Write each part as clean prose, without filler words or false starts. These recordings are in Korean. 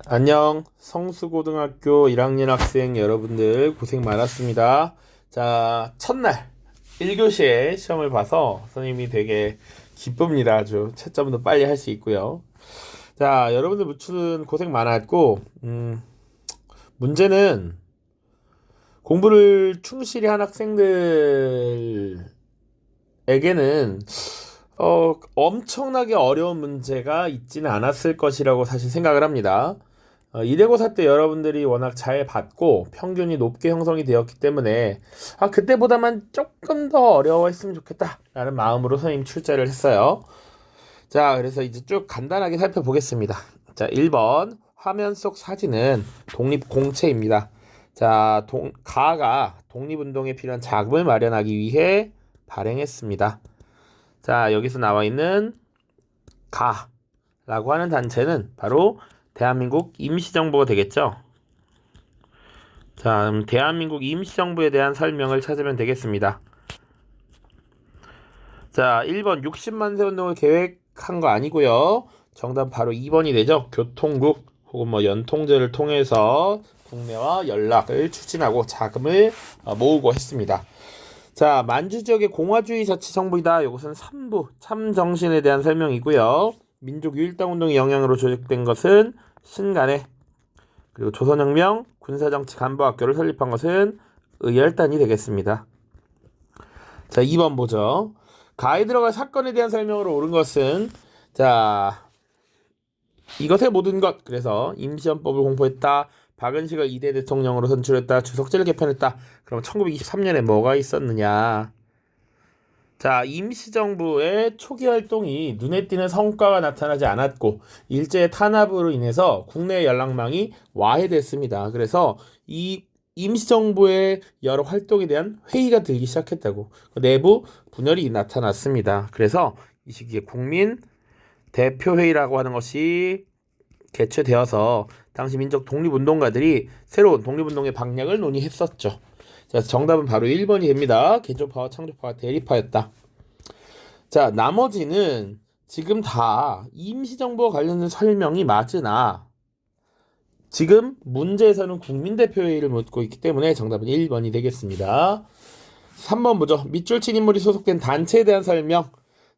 안녕, 성수고등학교 1학년 학생 여러분들 고생 많았습니다. 자, 첫날 1교시에 시험을 봐서 선생님이 되게 기쁩니다. 아주 채점도 빨리 할 수 있고요. 자, 여러분들 무튼 고생 많았고, 문제는 공부를 충실히 한 학생들에게는 엄청나게 어려운 문제가 있지는 않았을 것이라고 사실 생각을 합니다. 2대고사 때 여러분들이 워낙 잘 받고 평균이 높게 형성이 되었기 때문에 그때보다만 조금 더 어려워했으면 좋겠다 라는 마음으로 선생님 출제를 했어요. 자, 그래서 이제 쭉 간단하게 살펴보겠습니다. 자, 1번 화면 속 사진은 독립공채입니다. 자, 가가 독립운동에 필요한 자금을 마련하기 위해 발행했습니다. 자, 여기서 나와 있는 가라고 하는 단체는 바로 대한민국 임시정부가 되겠죠. 자, 그럼 대한민국 임시정부에 대한 설명을 찾으면 되겠습니다. 자, 1번 60만 세 운동을 계획한 거 아니고요. 정답 바로 2번이 되죠. 교통국 혹은 연통제를 통해서 국내와 연락을 추진하고 자금을 모으고 했습니다. 자, 만주 지역의 공화주의 자치정부이다. 이것은 3부 참정신에 대한 설명이고요. 민족유일당운동의 영향으로 조직된 것은 신간에, 그리고 조선혁명 군사정치 간부학교를 설립한 것은 의열단이 되겠습니다. 자, 2번 보죠. 가에 들어갈 사건에 대한 설명으로 옳은 것은, 자, 이것의 모든 것, 그래서 임시헌법을 공포했다, 박은식을 2대 대통령으로 선출했다, 주석제를 개편했다. 그럼 1923년에 뭐가 있었느냐? 자, 임시정부의 초기 활동이 눈에 띄는 성과가 나타나지 않았고 일제의 탄압으로 인해서 국내 연락망이 와해됐습니다. 그래서 이 임시정부의 여러 활동에 대한 회의가 들기 시작했다고, 내부 분열이 나타났습니다. 그래서 이 시기에 국민 대표회의라고 하는 것이 개최되어서 당시 민족 독립운동가들이 새로운 독립운동의 방향을 논의했었죠. 자, 정답은 바로 1번이 됩니다. 개조파와 창조파가 대립하였다. 자, 나머지는 지금 다 임시정부와 관련된 설명이 맞으나 지금 문제에서는 국민대표회의를 묻고 있기 때문에 정답은 1번이 되겠습니다. 3번 보죠. 밑줄 친 인물이 소속된 단체에 대한 설명.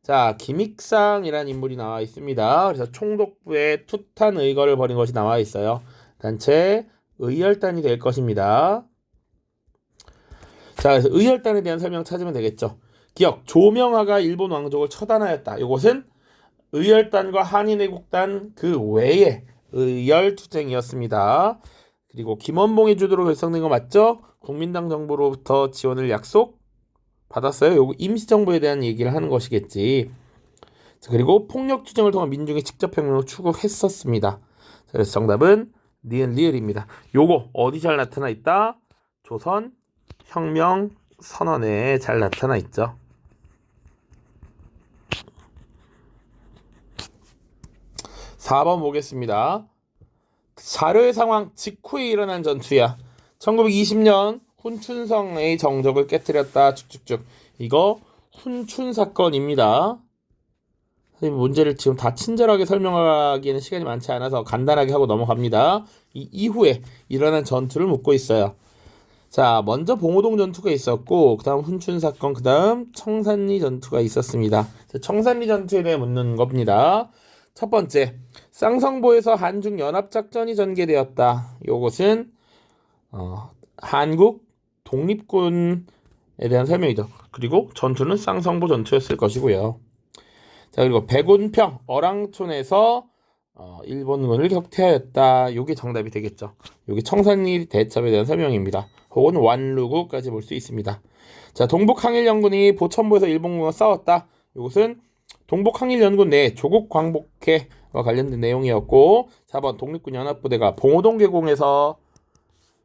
자, 김익상이라는 인물이 나와 있습니다. 그래서 총독부에 투탄 의거를 벌인 것이 나와 있어요. 단체 의열단이 될 것입니다. 자, 그래서 의열단에 대한 설명 찾으면 되겠죠. 기억, 조명하가 일본 왕족을 처단하였다. 이것은 의열단과 한인애국단 그 외에 의열투쟁이었습니다. 그리고 김원봉이 주도로 결성된 거 맞죠? 국민당 정부로부터 지원을 약속 받았어요. 요거 임시정부에 대한 얘기를 하는 것이겠지. 자, 그리고 폭력투쟁을 통한 민중의 직접혁명을 추구했었습니다. 자, 그래서 정답은 니은 리을입니다. 요거 어디 잘 나타나 있다? 조선 혁명 선언에 잘 나타나 있죠. 4번 보겠습니다. 자료의 상황 직후에 일어난 전투야. 1920년 훈춘성의 정적을 깨뜨렸다. 쭉쭉쭉. 이거 훈춘 사건입니다. 선생님 문제를 지금 다 친절하게 설명하기에는 시간이 많지 않아서 간단하게 하고 넘어갑니다. 이 이후에 일어난 전투를 묻고 있어요. 자, 먼저 봉오동 전투가 있었고 그 다음 훈춘 사건, 그 다음 청산리 전투가 있었습니다. 자, 청산리 전투에 대해 묻는 겁니다. 첫 번째, 쌍성보에서 한중 연합작전이 전개되었다. 요것은 한국 독립군에 대한 설명이죠. 그리고 전투는 쌍성보 전투였을 것이고요. 자, 그리고 백운평 어랑촌에서 일본군을 격퇴하였다. 요게 정답이 되겠죠. 요게 청산리 대첩에 대한 설명입니다. 혹은 완루구까지 볼 수 있습니다. 자, 동북항일연군이 보천보에서 일본군과 싸웠다. 이것은 동북항일연군 내 조국 광복회와 관련된 내용이었고, 4번 독립군 연합부대가 봉오동 계공에서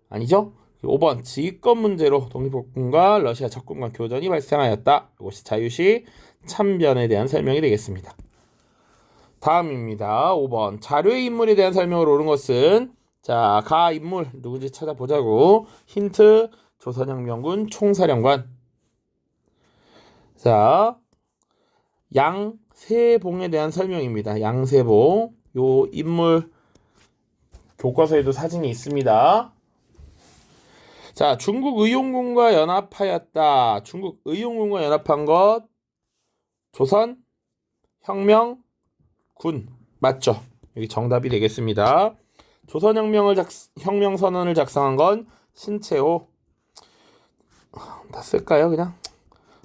아니죠. 5번 지휘권 문제로 독립국군과 러시아 적군 간 교전이 발생하였다. 이것이 자유시 참변에 대한 설명이 되겠습니다. 다음입니다. 5번 자료의 인물에 대한 설명을 옳은 것은, 자, 가 인물 누구지 찾아보자고. 힌트, 조선혁명군 총사령관. 자, 양세봉에 대한 설명입니다. 양세봉, 요 인물 교과서에도 사진이 있습니다. 자, 중국 의용군과 연합하였다. 중국 의용군과 연합한 것 조선 혁명군 맞죠? 여기 정답이 되겠습니다. 혁명 선언을 작성한 건 신채호. 다 쓸까요, 그냥?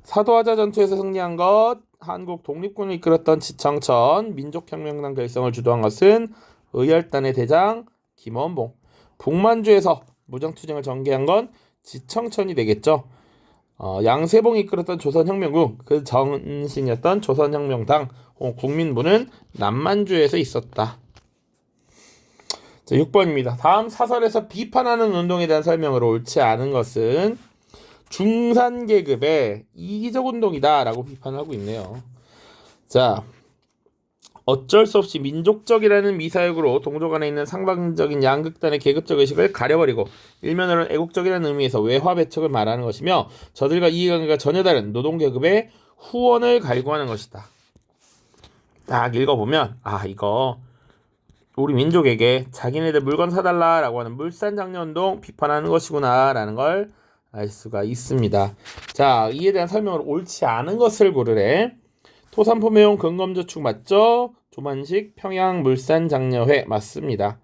사도하자 전투에서 승리한 것 한국 독립군을 이끌었던 지청천. 민족혁명당 결성을 주도한 것은 의열단의 대장 김원봉. 북만주에서 무장투쟁을 전개한 건 지청천이 되겠죠. 양세봉이 이끌었던 조선혁명군, 그 정신이었던 조선혁명당 국민부는 남만주에서 있었다. 자, 6번입니다. 다음 사설에서 비판하는 운동에 대한 설명으로 옳지 않은 것은 중산계급의 이기적 운동이다 라고 비판하고 있네요. 자, 어쩔 수 없이 민족적이라는 미사역으로 동족 안에 있는 상반적인 양극단의 계급적 의식을 가려버리고 일면으로는 애국적이라는 의미에서 외화 배척을 말하는 것이며 저들과 이해관계가 전혀 다른 노동계급의 후원을 갈구하는 것이다. 딱 읽어보면 이거 우리 민족에게 자기네들 물건 사달라 라고 하는 물산장려운동 비판하는 것이구나 라는 걸 알 수가 있습니다. 자, 이에 대한 설명을 옳지 않은 것을 고르래. 토산포매용 근검저축 맞죠? 조만식 평양물산장려회 맞습니다.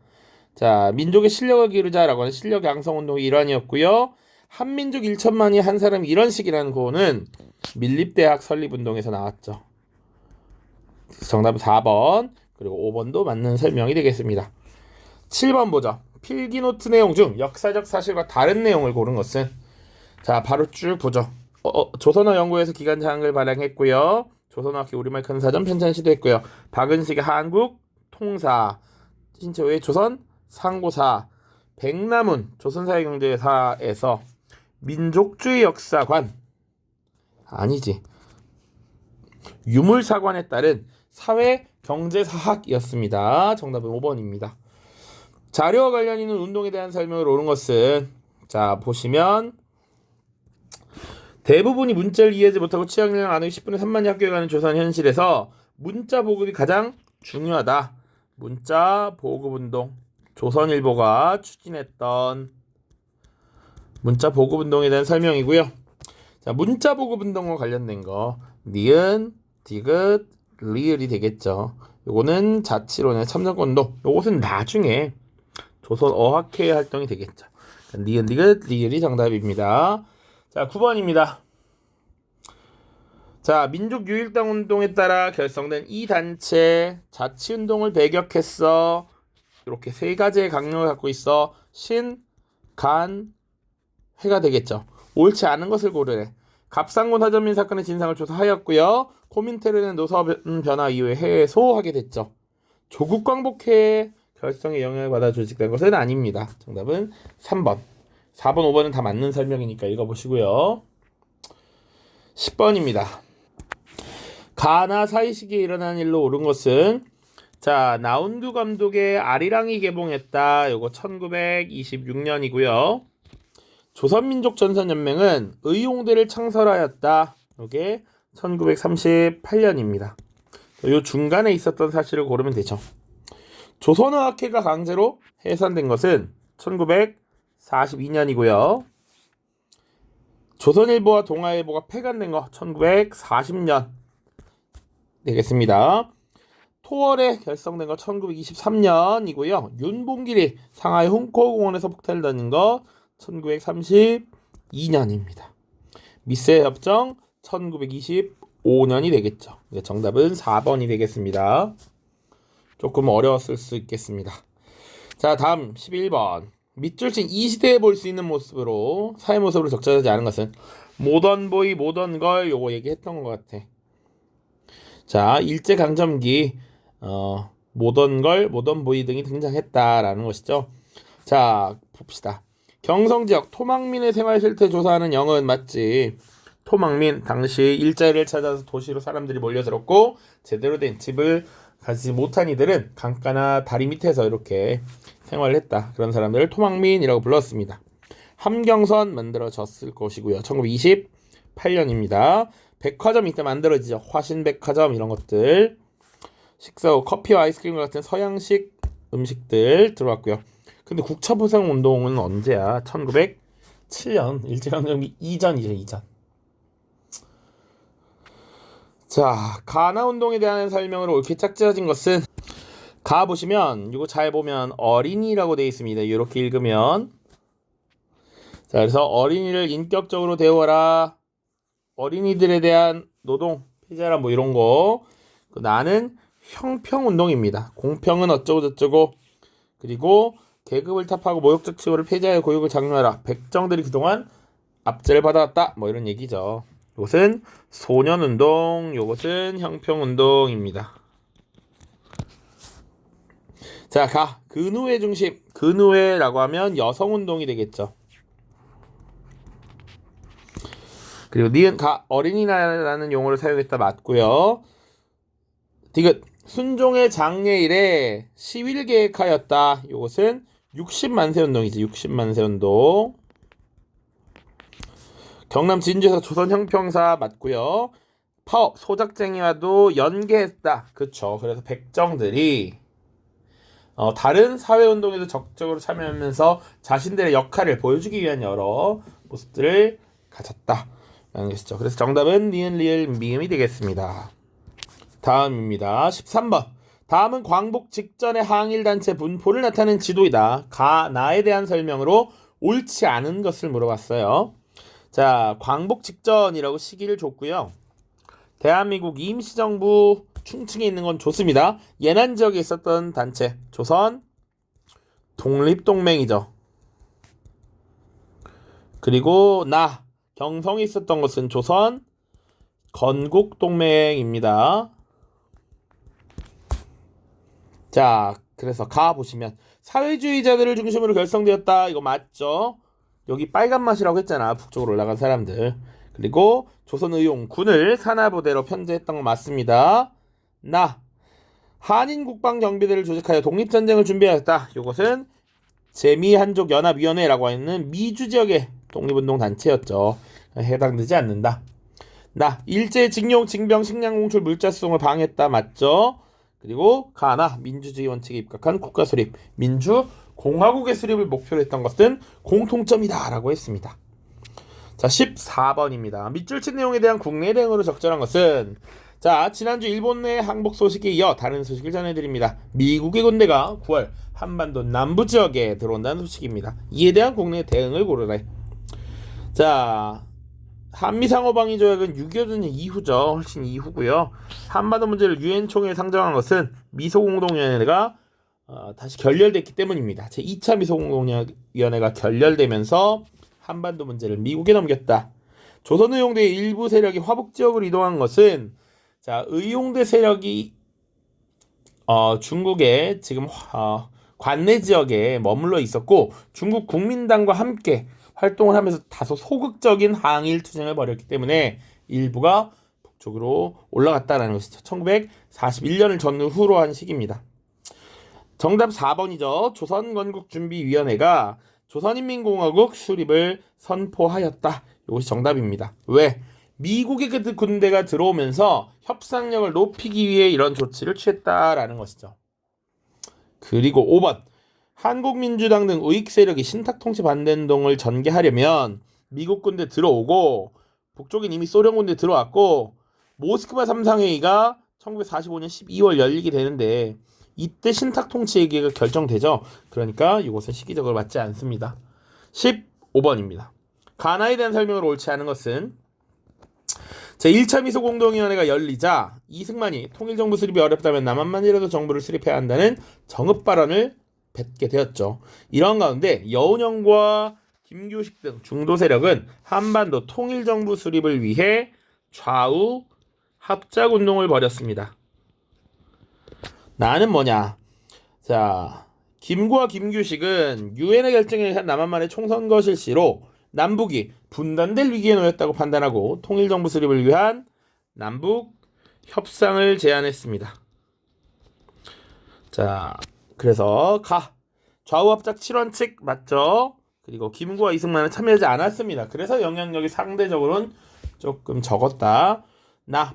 자, 민족의 실력을 기르자라고 하는 실력 양성운동의 일환이었고요. 한민족 1천만이 한 사람 이런 식이라는 구호는 밀립대학 설립운동에서 나왔죠. 정답은 4번 그리고 5번도 맞는 설명이 되겠습니다. 7번 보죠. 필기노트 내용 중 역사적 사실과 다른 내용을 고른 것은 자, 바로 쭉 보죠. 조선어 연구에서 기간장을 발행했고요. 조선어학회 우리말 큰사전 편찬 시도했고요. 박은식의 한국 통사, 신채호의 조선 상고사, 백남훈 조선사회경제사에서 민족주의 역사관 아니지 유물사관에 따른 사회경제사학이었습니다. 정답은 5번입니다. 자료와 관련 있는 운동에 대한 설명을 옳은 것은 자 보시면 대부분이 문자를 이해하지 못하고 취약량 안 오기 10분에 3만이 학교에 가는 조선 현실에서 문자 보급이 가장 중요하다. 문자 보급운동 조선일보가 추진했던 문자 보급운동에 대한 설명이고요. 자, 문자 보급운동과 관련된 거 니은, 디귿, 리을이 되겠죠. 요거는 자치론의 참정권운동. 요것은 나중에 조선어학회 활동이 되겠죠. 니은, 디귿, 리을이 정답입니다. 자, 9번입니다. 자, 민족유일당 운동에 따라 결성된 이 단체 자치운동을 배격했어. 이렇게 세 가지의 강령을 갖고 있어. 신, 간, 회가 되겠죠. 옳지 않은 것을 고르래. 갑상곤 하전민 사건의 진상을 조사하였고요. 코민테르는 노사원 변화 이후에 해소하게 됐죠. 조국광복회 결성에 영향을 받아 조직된 것은 아닙니다. 정답은 3번. 4번, 5번은 다 맞는 설명이니까 읽어보시고요. 10번입니다. 가나 사이 시기에 일어난 일로 옳은 것은 자, 나운두 감독의 아리랑이 개봉했다. 요거 1926년이고요. 조선민족전선연맹은 의용대를 창설하였다. 요게 1938년입니다. 요 중간에 있었던 사실을 고르면 되죠. 조선어학회가 강제로 해산된 것은 1942년이고요. 조선일보와 동아일보가 폐간된 거 1940년 되겠습니다. 토월에 결성된 거 1923년이고요. 윤봉길이 상하이 홍코공원에서 폭탄을 던진 거 1932년입니다. 미세 협정 1925년이 되겠죠. 정답은 4번이 되겠습니다. 조금 어려웠을 수 있겠습니다. 자, 다음 11번. 밑줄친 이 시대에 볼 수 있는 모습으로 사회 모습으로 적절하지 않은 것은 모던보이, 모던걸 요거 얘기했던 것 같아. 자, 일제강점기 모던걸, 모던보이 등이 등장했다라는 것이죠. 자, 봅시다. 경성지역 토막민의 생활 실태 조사하는 영은 맞지. 토막민 당시 일자리를 찾아서 도시로 사람들이 몰려들었고 제대로 된 집을 가지지 못한 이들은 강가나 다리 밑에서 이렇게 생활을 했다. 그런 사람들을 토막민이라고 불렀습니다. 함경선 만들어졌을 것이고요. 1928년입니다. 백화점 이때 만들어지죠. 화신백화점 이런 것들. 식사 후 커피와 아이스크림 같은 서양식 음식들 들어왔고요. 근데 국차보상 운동은 언제야? 1907년 일제강점기 이전이죠, 이전. 자, 가나 운동에 대한 설명으로 옳게 짝지어진 것은 가 보시면 이거 잘 보면 어린이라고 되어 있습니다. 이렇게 읽으면 자, 그래서 어린이를 인격적으로 대우하라. 어린이들에 대한 노동, 폐지하라 뭐 이런 거. 나는 형평 운동입니다. 공평은 어쩌고 저쩌고. 그리고 계급을 타파하고 모욕적 치고를 폐지하여 고육을 장려하라. 백정들이 그동안 압제를 받아왔다. 뭐 이런 얘기죠. 이것은 소년운동, 이것은 형평운동입니다. 자, 가. 근후회 중심. 근후회라고 하면 여성운동이 되겠죠. 그리고 니은 가. 어린이날이라는 용어를 사용했다 맞고요. 디귿. 순종의 장례일에 시위를 계획하였다. 이것은 60만세 운동이죠. 60만세 운동. 경남 진주에서 조선 형평사 맞고요. 파업 소작쟁이와도 연계했다. 그쵸. 그래서 백정들이 다른 사회운동에도 적극적으로 참여하면서 자신들의 역할을 보여주기 위한 여러 모습들을 가졌다 라는 것이죠. 그래서 정답은 니은 리을 미음이 되겠습니다. 다음입니다. 13번. 다음은 광복 직전의 항일단체 분포를 나타내는 지도이다. 가나에 대한 설명으로 옳지 않은 것을 물어봤어요. 자, 광복 직전이라고 시기를 줬고요. 대한민국 임시정부 충칭에 있는 건 좋습니다. 예난 지역에 있었던 단체 조선 독립동맹이죠. 그리고 경성에 있었던 것은 조선 건국동맹입니다. 자, 그래서 가 보시면 사회주의자들을 중심으로 결성되었다. 이거 맞죠? 여기 빨간 맛이라고 했잖아. 북쪽으로 올라간 사람들. 그리고 조선의용군을 산하부대로 편제했던 거 맞습니다. 한인국방경비대를 조직하여 독립전쟁을 준비하였다. 이것은 재미한족연합위원회라고 하는 미주지역의 독립운동 단체였죠. 해당되지 않는다. 일제징용, 징병, 식량 공출, 물자 수송을 방해했다. 맞죠? 그리고 가나 민주주의 원칙에 입각한 국가 수립, 민주공화국의 수립을 목표로 했던 것은 공통점이다 라고 했습니다. 자, 14번입니다. 밑줄 친 내용에 대한 국내 대응으로 적절한 것은 자, 지난주 일본 내 항복 소식에 이어 다른 소식을 전해드립니다. 미국의 군대가 9월 한반도 남부 지역에 들어온다는 소식입니다. 이에 대한 국내 대응을 고르래. 자, 한미상호방위 조약은 6.25 전쟁 이후죠. 훨씬 이후고요. 한반도 문제를 유엔 총회에 상정한 것은 미소공동위원회가 다시 결렬됐기 때문입니다. 제2차 미소공동위원회가 결렬되면서 한반도 문제를 미국에 넘겼다. 조선의용대의 일부 세력이 화북지역으로 이동한 것은 자, 의용대 세력이 중국의 지금 관내 지역에 머물러 있었고 중국 국민당과 함께 활동을 하면서 다소 소극적인 항일 투쟁을 벌였기 때문에 일부가 북쪽으로 올라갔다는 것이죠. 1941년을 전후로 한 시기입니다. 정답 4번이죠. 조선건국준비위원회가 조선인민공화국 수립을 선포하였다. 이것이 정답입니다. 왜? 미국의 그 군대가 들어오면서 협상력을 높이기 위해 이런 조치를 취했다라는 것이죠. 그리고 5번. 한국민주당 등 우익 세력이 신탁통치 반대운동을 전개하려면 미국 군대 들어오고 북쪽엔 이미 소련 군대 들어왔고 모스크바 3상회의가 1945년 12월 열리게 되는데 이때 신탁통치 얘기가 결정되죠. 그러니까 이것은 시기적으로 맞지 않습니다. 15번입니다. 가나에 대한 설명으로 옳지 않은 것은 제1차 미소공동위원회가 열리자 이승만이 통일정부 수립이 어렵다면 남한만이라도 정부를 수립해야 한다는 정읍 발언을 뱉게 되었죠. 이런 가운데 여운형과 김규식 등 중도 세력은 한반도 통일정부 수립을 위해 좌우 합작운동을 벌였습니다. 나는 뭐냐? 자, 김구와 김규식은 유엔의 결정에 의한 남한만의 총선거 실시로 남북이 분단될 위기에 놓였다고 판단하고 통일정부 수립을 위한 남북 협상을 제안했습니다. 자, 그래서 좌우합작 7원칙 맞죠? 그리고 김구와 이승만은 참여하지 않았습니다. 그래서 영향력이 상대적으로는 조금 적었다.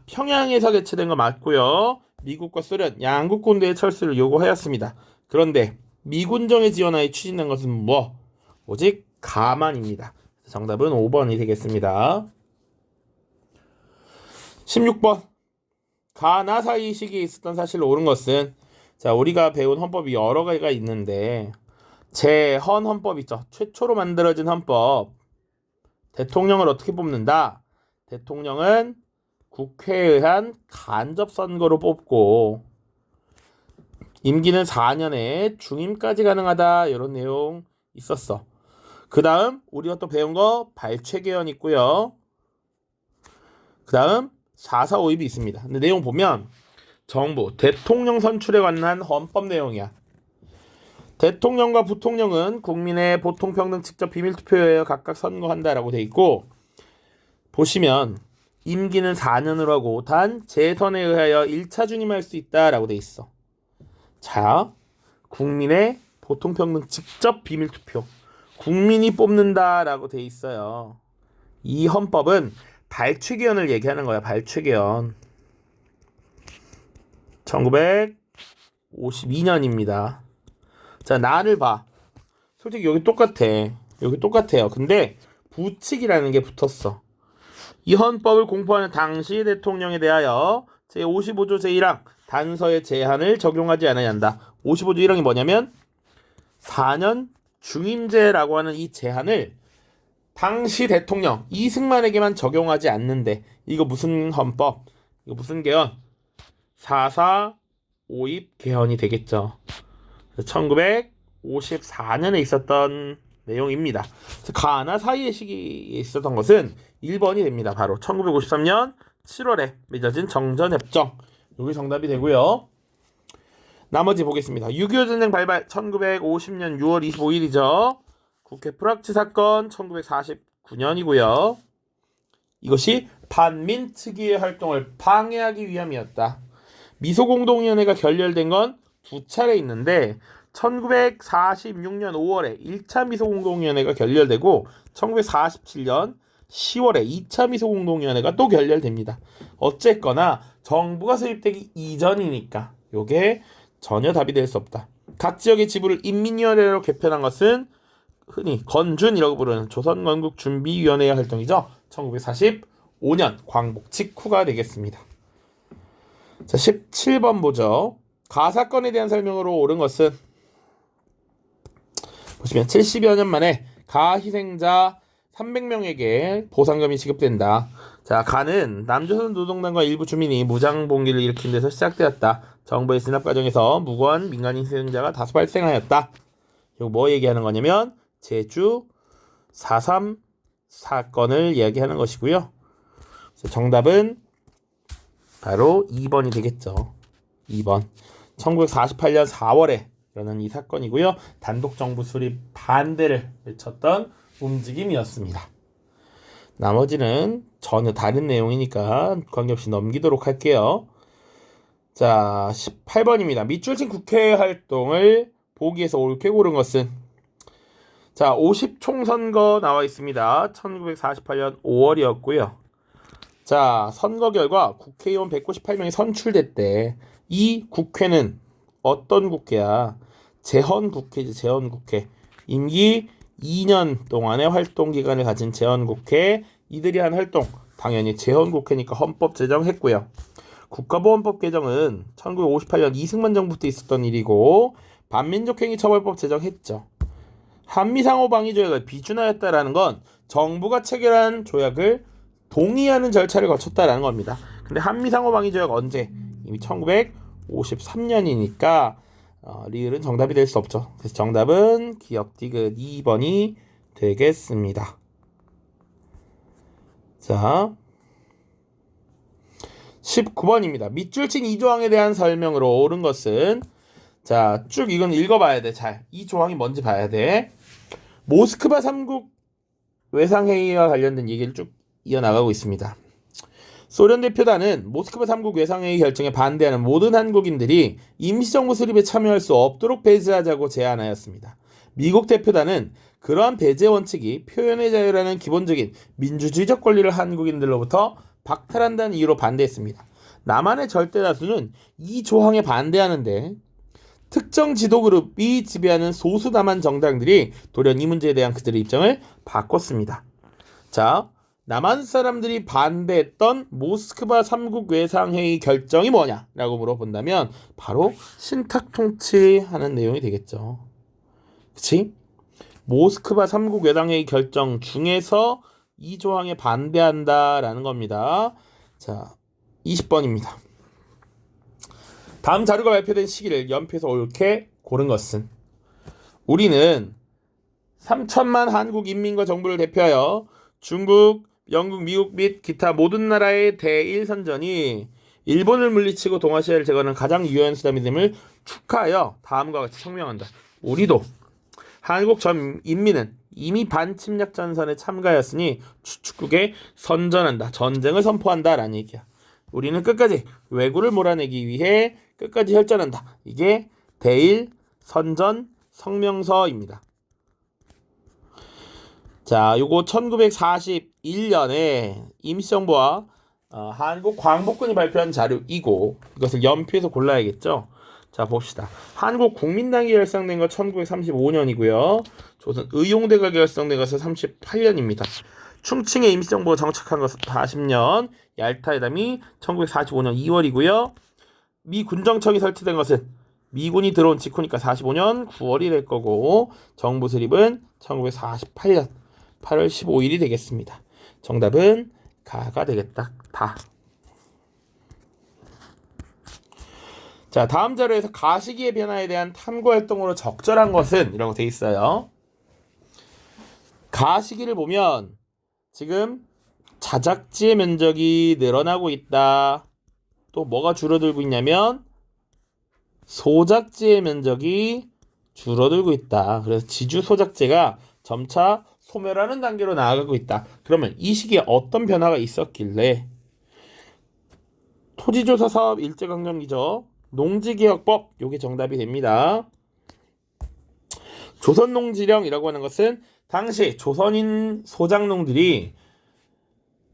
평양에서 개최된 거 맞고요. 미국과 소련 양국 군대의 철수를 요구하였습니다. 그런데 미군정의 지원하에 추진한 것은 뭐? 오직 가만입니다. 정답은 5번이 되겠습니다. 16번. 가나 사이 시기에 있었던 사실로 옳은 것은, 자, 우리가 배운 헌법이 여러 가지가 있는데 제헌 헌법 있죠. 최초로 만들어진 헌법. 대통령을 어떻게 뽑는다? 대통령은 국회에 의한 간접 선거로 뽑고 임기는 4년에 중임까지 가능하다. 이런 내용 있었어. 그 다음 우리가 또 배운 거 발췌개헌 있고요. 그 다음 4.4.5입이 있습니다. 근데 내용 보면 정부, 대통령 선출에 관한 헌법 내용이야. 대통령과 부통령은 국민의 보통평등 직접 비밀투표에 의해 각각 선거한다라고 돼 있고, 보시면 임기는 4년으로 하고 단 재선에 의하여 1차 중임할 수 있다라고 돼 있어. 자, 국민의 보통평등 직접 비밀투표, 국민이 뽑는다라고 돼 있어요. 이 헌법은 발췌개헌을 얘기하는 거야. 발췌개헌 1952년입니다. 자, 나를 봐. 솔직히 여기 똑같아. 여기 똑같아요. 근데 부칙이라는 게 붙었어. 이 헌법을 공포하는 당시 대통령에 대하여 제55조 제1항 단서의 제한을 적용하지 않아야 한다. 55조 1항이 뭐냐면 4년 중임제라고 하는 이 제한을 당시 대통령 이승만에게만 적용하지 않는데, 이거 무슨 헌법? 이거 무슨 개헌? 4.4.5입 개헌이 되겠죠. 1954년에 있었던 내용입니다. 가나 사이의 시기에 있었던 것은 1번이 됩니다. 바로 1953년 7월에 맺어진 정전협정. 여기 정답이 되고요. 나머지 보겠습니다. 6.25 전쟁 발발 1950년 6월 25일이죠. 국회 프락치 사건 1949년이고요. 이것이 반민특위의 활동을 방해하기 위함이었다. 미소공동위원회가 결렬된 건 두 차례 있는데 1946년 5월에 1차 미소공동위원회가 결렬되고 1947년 10월에 2차 미소공동위원회가 또 결렬됩니다. 어쨌거나 정부가 수립되기 이전이니까 요게 전혀 답이 될 수 없다. 각 지역의 지부를 인민위원회로 개편한 것은 흔히 건준이라고 부르는 조선건국준비위원회의 활동이죠. 1945년 광복 직후가 되겠습니다. 자, 17번 보죠. 가사건에 대한 설명으로 옳은 것은, 보시면 70여 년 만에 가 희생자 300명에게 보상금이 지급된다. 자, 가는 남조선 노동당과 일부 주민이 무장봉기를 일으킨 데서 시작되었다. 정부의 진압 과정에서 무고한 민간인 희생자가 다수 발생하였다. 이거 뭐 얘기하는 거냐면 제주 4.3 사건을 이야기하는 것이고요. 정답은 바로 2번이 되겠죠. 2번. 1948년 4월에 일어난 이 사건이고요. 단독 정부 수립 반대를 외쳤던 움직임이었습니다. 나머지는 전혀 다른 내용이니까 관계없이 넘기도록 할게요. 자, 18번입니다. 밑줄친 국회 활동을 보기에서 옳게 고른 것은, 자, 50총선거 나와 있습니다. 1948년 5월이었고요. 자, 선거 결과 국회의원 198명이 선출됐대. 이 국회는 어떤 국회야? 재헌국회지, 재헌국회. 임기 2년 동안의 활동 기간을 가진 재헌국회. 이들이 한 활동, 당연히 재헌국회니까 헌법 제정했고요. 국가보안법 개정은 1958년 이승만 정부 때 있었던 일이고, 반민족행위 처벌법 제정했죠. 한미상호방위 조약을 비준하였다라는 건 정부가 체결한 조약을 동의하는 절차를 거쳤다라는 겁니다. 근데 한미상호방위 조약 언제? 이미 1953년이니까 리을은 정답이 될 수 없죠. 그래서 정답은 기억 디귿 2번이 되겠습니다. 자, 19번입니다. 밑줄친 이 조항에 대한 설명으로 옳은 것은, 자, 쭉 이건 읽어봐야 돼. 잘. 이 조항이 뭔지 봐야 돼. 모스크바 3국 외상회의와 관련된 얘기를 쭉 이어나가고 있습니다. 소련 대표단은 모스크바 3국 외상회의 결정에 반대하는 모든 한국인들이 임시정부 수립에 참여할 수 없도록 배제하자고 제안하였습니다. 미국 대표단은 그러한 배제 원칙이 표현의 자유라는 기본적인 민주주의적 권리를 한국인들로부터 박탈한다는 이유로 반대했습니다. 남한의 절대 다수는 이 조항에 반대하는데 특정 지도 그룹이 지배하는 소수 다만 정당들이 돌연 이 문제에 대한 그들의 입장을 바꿨습니다. 자, 남한 사람들이 반대했던 모스크바 3국 외상회의 결정이 뭐냐라고 물어본다면 바로 신탁 통치하는 내용이 되겠죠. 그치? 모스크바 3국 외상회의 결정 중에서 이 조항에 반대한다라는 겁니다. 자, 20번입니다. 다음 자료가 발표된 시기를 연표해서 옳게 고른 것은 우리는 3천만 한국 인민과 정부를 대표하여 중국, 영국, 미국 및 기타 모든 나라의 대일선전이 일본을 물리치고 동아시아를 제거하는 가장 유효한 수단이 됨을 축하하여 다음과 같이 성명한다. 우리도 한국 전 인민은 이미 반침략 전선에 참가하였으니 추축국에 선전한다. 전쟁을 선포한다. 라는 얘기야. 우리는 끝까지 왜구를 몰아내기 위해 끝까지 혈전한다. 이게 대일 선전 성명서입니다. 자, 요거 1941년에 임시정부와 한국 광복군이 발표한 자료이고 이것을 연표해서 골라야겠죠. 자, 봅시다. 한국 국민당이 결성된 건 1935년이고요. 조선 의용대가 결성된 것은 38년입니다. 충칭에 임시정부가 정착한 것은 40년, 얄타회담이 1945년 2월이고요. 미 군정청이 설치된 것은 미군이 들어온 직후니까 45년 9월이 될 거고 정부 수립은 1948년 8월 15일이 되겠습니다. 정답은 가가 되겠다. 다. 자, 다음 자료에서 가시기의 변화에 대한 탐구활동으로 적절한 것은 이라고 돼 있어요. 가시기를 보면 지금 자작지의 면적이 늘어나고 있다. 또 뭐가 줄어들고 있냐면 소작지의 면적이 줄어들고 있다. 그래서 지주 소작지가 점차 소멸하는 단계로 나아가고 있다. 그러면 이 시기에 어떤 변화가 있었길래 토지조사 사업 일제강점기죠. 농지개혁법 요게 정답이 됩니다. 조선농지령이라고 하는 것은 당시 조선인 소작농들이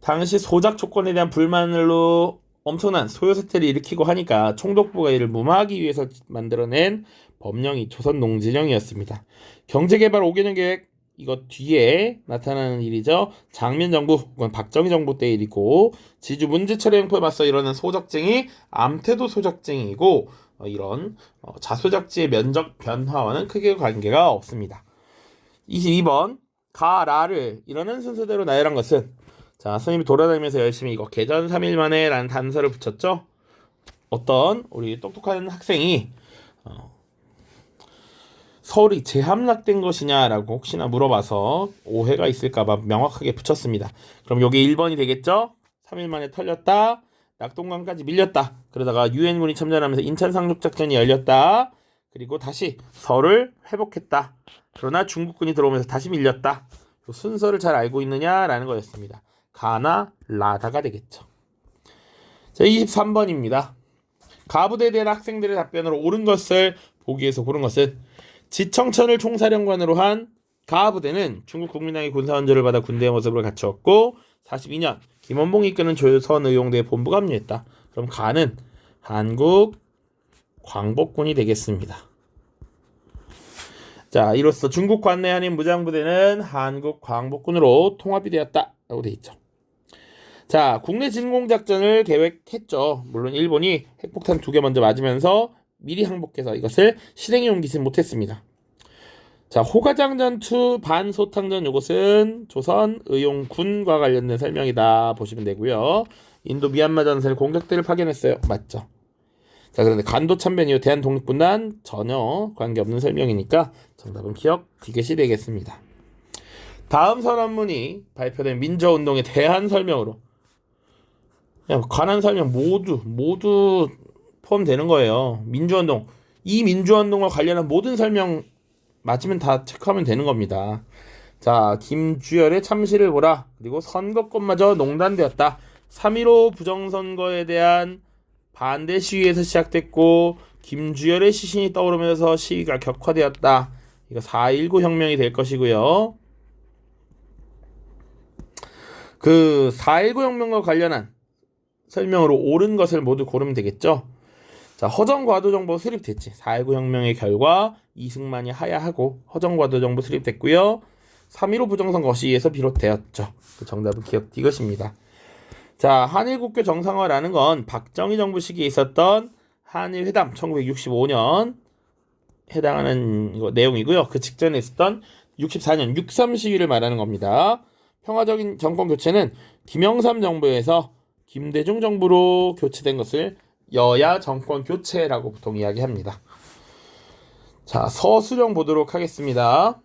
당시 소작 조건에 대한 불만으로 엄청난 소요 사태를 일으키고 하니까 총독부가 이를 무마하기 위해서 만들어낸 법령이 조선농지령이었습니다. 경제개발 5개년 계획 이거 뒤에 나타나는 일이죠. 장면 정부 혹은 박정희 정부 때 일이고 지주 문제처리 행포에 맞서 일어난 소작쟁이 암태도 소작쟁이고 이런 자소작지의 면적 변화와는 크게 관계가 없습니다. 22번 가라를 이러는 순서대로 나열한 것은 자, 선생님이 돌아다니면서 열심히 이거 개전 3일 만에 라는 단서를 붙였죠. 어떤 우리 똑똑한 학생이 서울이 재함락된 것이냐라고 혹시나 물어봐서 오해가 있을까봐 명확하게 붙였습니다. 그럼 여기 1번이 되겠죠? 3일 만에 털렸다. 낙동강까지 밀렸다. 그러다가 유엔군이 참전하면서 인천 상륙작전이 열렸다. 그리고 다시 서울을 회복했다. 그러나 중국군이 들어오면서 다시 밀렸다. 그 순서를 잘 알고 있느냐라는 거였습니다. 가나 라다가 되겠죠. 자, 23번입니다. 가부대에 대한 학생들의 답변으로 옳은 것을 보기에서 고른 것은 지청천을 총사령관으로 한 가부대는 중국 국민당의 군사원조를 받아 군대의 모습을 갖추었고 42년 김원봉이 이끄는 조선의용대에 본부가 합류했다. 그럼 가는 한국 광복군이 되겠습니다. 자, 이로써 중국 관내 한인 무장부대는 한국 광복군으로 통합이 되었다 라고 되어 있죠. 자, 국내 진공작전을 계획했죠. 물론 일본이 핵폭탄 2개 먼저 맞으면서 미리 항복해서 이것을 실행에 옮기지 못했습니다. 자, 호가장전투 반소탕전 요것은 조선의용군과 관련된 설명이다 보시면 되고요. 인도 미얀마 전선에 공격대를 파견했어요. 맞죠? 자, 그런데 간도참변 이후 대한독립군단 전혀 관계없는 설명이니까 정답은 기억 디귿이 되겠습니다. 다음 선언문이 발표된 민주화운동에 대한 설명으로 그냥 관한 설명 모두 포함되는 거예요. 민주화운동 이 민주화운동과 관련한 모든 설명 맞으면 다 체크하면 되는 겁니다. 자, 김주열의 참시를 보라. 그리고 선거권마저 농단되었다. 3.15 부정선거에 대한 반대 시위에서 시작됐고 김주열의 시신이 떠오르면서 시위가 격화되었다. 이거 4.19 혁명이 될 것이고요. 그 4.19 혁명과 관련한 설명으로 옳은 것을 모두 고르면 되겠죠. 자, 허정과도 정보 수립됐지. 4.19 혁명의 결과 이승만이 하야하고 허정과도 정보 수립됐고요. 3.15 부정선거 시위에서 비롯되었죠. 그 정답은 기억 이것입니다. 자, 한일국교 정상화라는 건 박정희 정부 시기에 있었던 한일회담 1965년 해당하는 내용이고요. 그 직전에 있었던 64년 6.3 시위를 말하는 겁니다. 평화적인 정권 교체는 김영삼 정부에서 김대중 정부로 교체된 것을 여야 정권 교체라고 보통 이야기합니다. 자, 서술형 보도록 하겠습니다.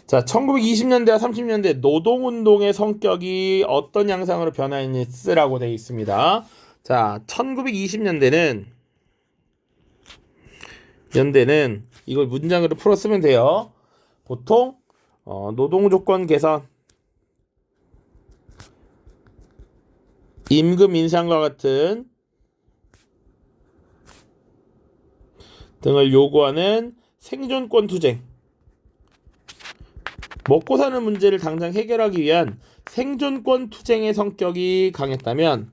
자, 1920년대와 30년대 노동운동의 성격이 어떤 양상으로 변화했느냐라고 되어 있습니다. 자, 1920년대는 이걸 문장으로 풀어 쓰면 돼요. 보통 노동 조건 개선, 임금 인상과 같은 등을 요구하는 생존권 투쟁, 먹고 사는 문제를 당장 해결하기 위한 생존권 투쟁의 성격이 강했다면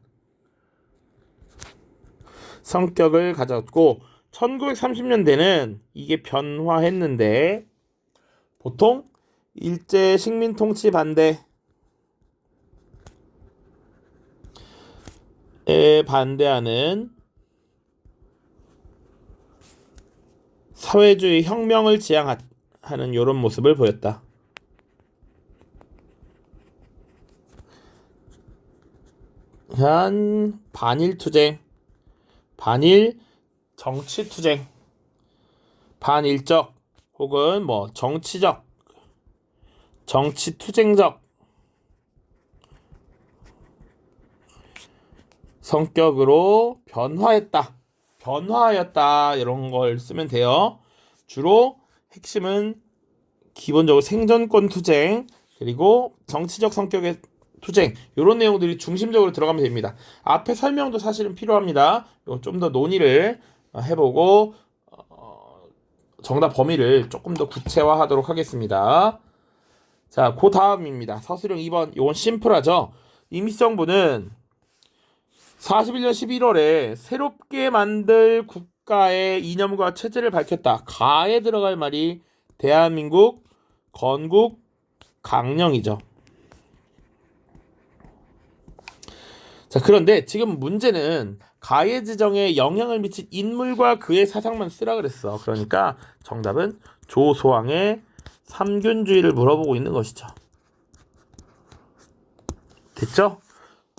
성격을 가졌고 1930년대는 이게 변화했는데 보통 일제 식민 통치 반대에 반대하는 사회주의 혁명을 지향하는 이런 모습을 보였다. 한 반일 투쟁, 반일 정치 투쟁, 반일적 혹은 정치적, 정치 투쟁적 성격으로 변화하였다 이런 걸 쓰면 돼요. 주로 핵심은 기본적으로 생존권 투쟁 그리고 정치적 성격의 투쟁 이런 내용들이 중심적으로 들어가면 됩니다. 앞에 설명도 사실은 필요합니다. 좀 더 논의를 해보고 정답 범위를 조금 더 구체화하도록 하겠습니다. 자, 그 다음입니다. 서술형 2번. 이건 심플하죠. 임시정부는 41년 11월에 새롭게 만들 국가의 이념과 체제를 밝혔다. 가에 들어갈 말이 대한민국 건국 강령이죠. 자, 그런데 지금 문제는 가의 지정에 영향을 미친 인물과 그의 사상만 쓰라 그랬어. 그러니까 정답은 조소왕의 삼균주의를 물어보고 있는 것이죠. 됐죠?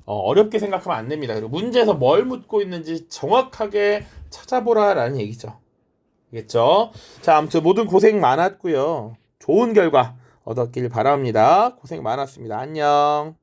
어렵게 생각하면 안 됩니다. 그리고 문제에서 뭘 묻고 있는지 정확하게 찾아보라라는 얘기죠. 알겠죠? 자, 아무튼 모든 고생 많았고요. 좋은 결과 얻었길 바랍니다. 고생 많았습니다. 안녕.